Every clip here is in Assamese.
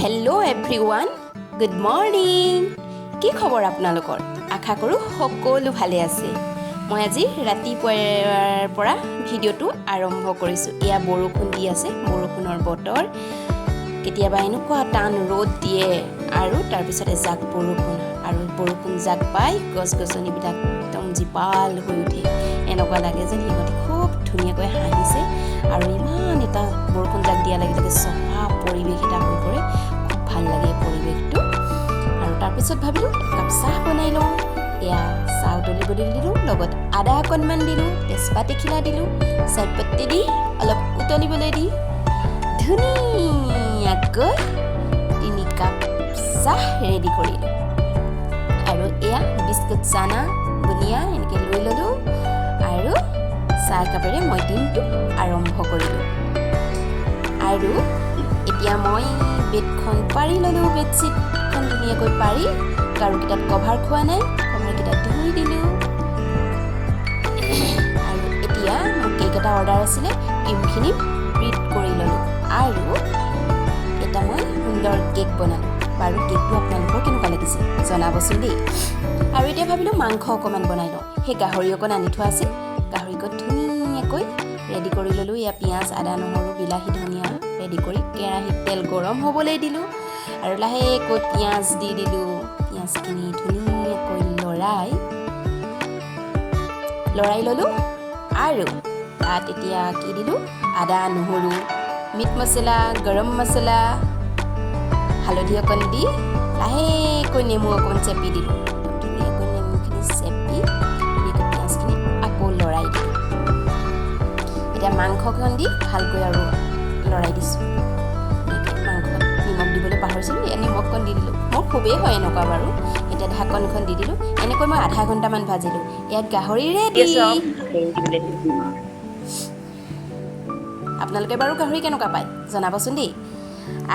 Hello' everyone, good morning. কি খবৰ আপোনালোকৰ? আশা কৰোঁ সকলো ভালে আছে। মই আজি ৰাতিপুৱাৰ পৰা ভিডিঅ'টো আৰম্ভ কৰিছোঁ। এয়া বৰষুণ দি আছে, বৰষুণৰ বতৰ। কেতিয়াবা এনেকুৱা টান ৰ'দ দিয়ে আৰু তাৰপিছত এজাক বৰষুণ, আৰু বৰষুণ জাক পাই গছ গছনিবিলাক একদম জীপাল হৈ উঠে। এনেকুৱা লাগে যেন সিহঁতে খুব ধুনীয়াকৈ হাঁহিছে, আৰু ইমান এটা বৰষুণ জাক দিয়া লাগি থাকে, চফা পৰিৱেশ এটা হৈ পৰে। খুব ভাল লাগে পৰিৱেশটো। আৰু তাৰপিছত ভাবিলোঁ একাপ চাহ বনাই লওঁ। এয়া চাহ উতলিবলৈ দিলোঁ, লগত আদা অকণমান দিলোঁ, তেজপাত এখিলা দিলোঁ, চাহপত্তি দি অলপ উতলিবলৈ দি ধুনীয়াকৈ 3 কাপ চাহ ৰেডি কৰিলোঁ। আৰু এয়া বিস্কুট চানা বুনিয়া এনেকৈ লৈ ল'লোঁ, আৰু চাহ কাপেৰে মই দিনটো আৰম্ভ কৰিলোঁ। আৰু এতিয়া মই বেডখন পাৰি ল'লোঁ, বেডশ্বীটখন ধুনীয়াকৈ পাৰি, গাৰুকেইটাত কভাৰ খোৱা নাই, কভাৰকেইটাত ধুই দিলোঁ। আৰু এতিয়া মোৰ কেক এটা অৰ্ডাৰ আছিলে, ক্ৰীমখিনি বিট কৰি ল'লোঁ, আৰু এটা মই সুন্দৰ কেক বনালোঁ। বাৰু কেকটো আপোনালোকৰ কেনেকুৱা লাগিছে জনাবচোন দেই। আৰু এতিয়া ভাবিলোঁ মাংস অকণমান বনাই লওঁ। সেই গাহৰি অকণ আনি থোৱা আছিল, গাহৰিকণ ধুনীয়াকৈ ৰেডি কৰি ল'লোঁ। এয়া পিঁয়াজ, আদা, নহৰু, বিলাহী, ধনিয়া ৰেডি কৰি কেৰাহীত তেল গৰম হ'বলৈ দিলোঁ, আৰু লাহেকৈ পিঁয়াজ দি দিলোঁ। পিঁয়াজখিনি ধুনীয়াকৈ লৰাই ল'লোঁ, আৰু তাত এতিয়া কি দিলোঁ, আদা, নহৰু, মিট মছলা, গৰম মছলা, হালধি অকণ দি লাহেকৈ নেমু অকণ চেপি দিলোঁ। ধুনীয়াকৈ নেমুখিনি চেপি ধুনীয়াকৈ পিঁয়াজখিনি আকৌ লৰাই দিলোঁ। এতিয়া মাংসখন দি ভালকৈ আৰু লৰাই দিছোঁ। মাংসত নিমখ দিবলৈ পাহৰিছিলোঁ, এয়া নিমখখন দি দিলোঁ। মোৰ খুবেই হয় এনেকুৱা বাৰু। এতিয়া ঢাকনখন দি দিলোঁ। এনেকৈ মই আধা ঘণ্টামান ভাজিলোঁ। ইয়াত গাহৰি ৰেডি। আপোনালোকে বাৰু গাহৰি কেনেকুৱা পায় জনাবচোন দেই।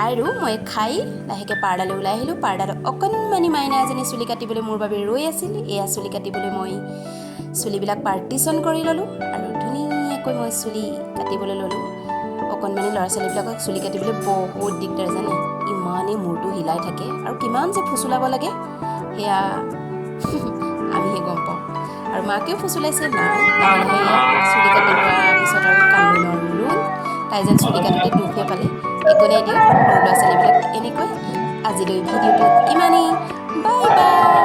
আৰু মই খাই লাহেকৈ পাৰ্লালৈ ওলাই আহিলোঁ। পাৰ্লাৰত অকণমানি মাইনা এজনী চুলি কাটিবলৈ মোৰ বাবে ৰৈ আছিল। এয়া চুলি কাটিবলৈ মই চুলিবিলাক পাৰ্টিশ্যন কৰি ল'লোঁ, আৰু ধুনীয়াকৈ মই চুলি কাটিবলৈ ল'লোঁ। অকণমানি ল'ৰা ছোৱালীবিলাকক চুলি কাটিবলৈ বহুত দিগদাৰ জানে, ইমানেই মূৰটো হিলাই থাকে, আৰু কিমান যে ফুচুলাব লাগে সেয়া আমিহে গম পাওঁ। আৰু মাকেও ফুচুলাইছে, নাই লাহে লাহে এয়া চুলি কাটি লোৱাৰ পিছত আৰু কান্দোনৰ ৰোল। তাই যেন চুলি কাটোতে দুখহে পালে। একো নাই দিয়ক, সৰু ল'ৰা ছোৱালীবিলাক এনেকৈ। আজিলৈ ভিডিঅ'টো ইমানেই। Bye bye.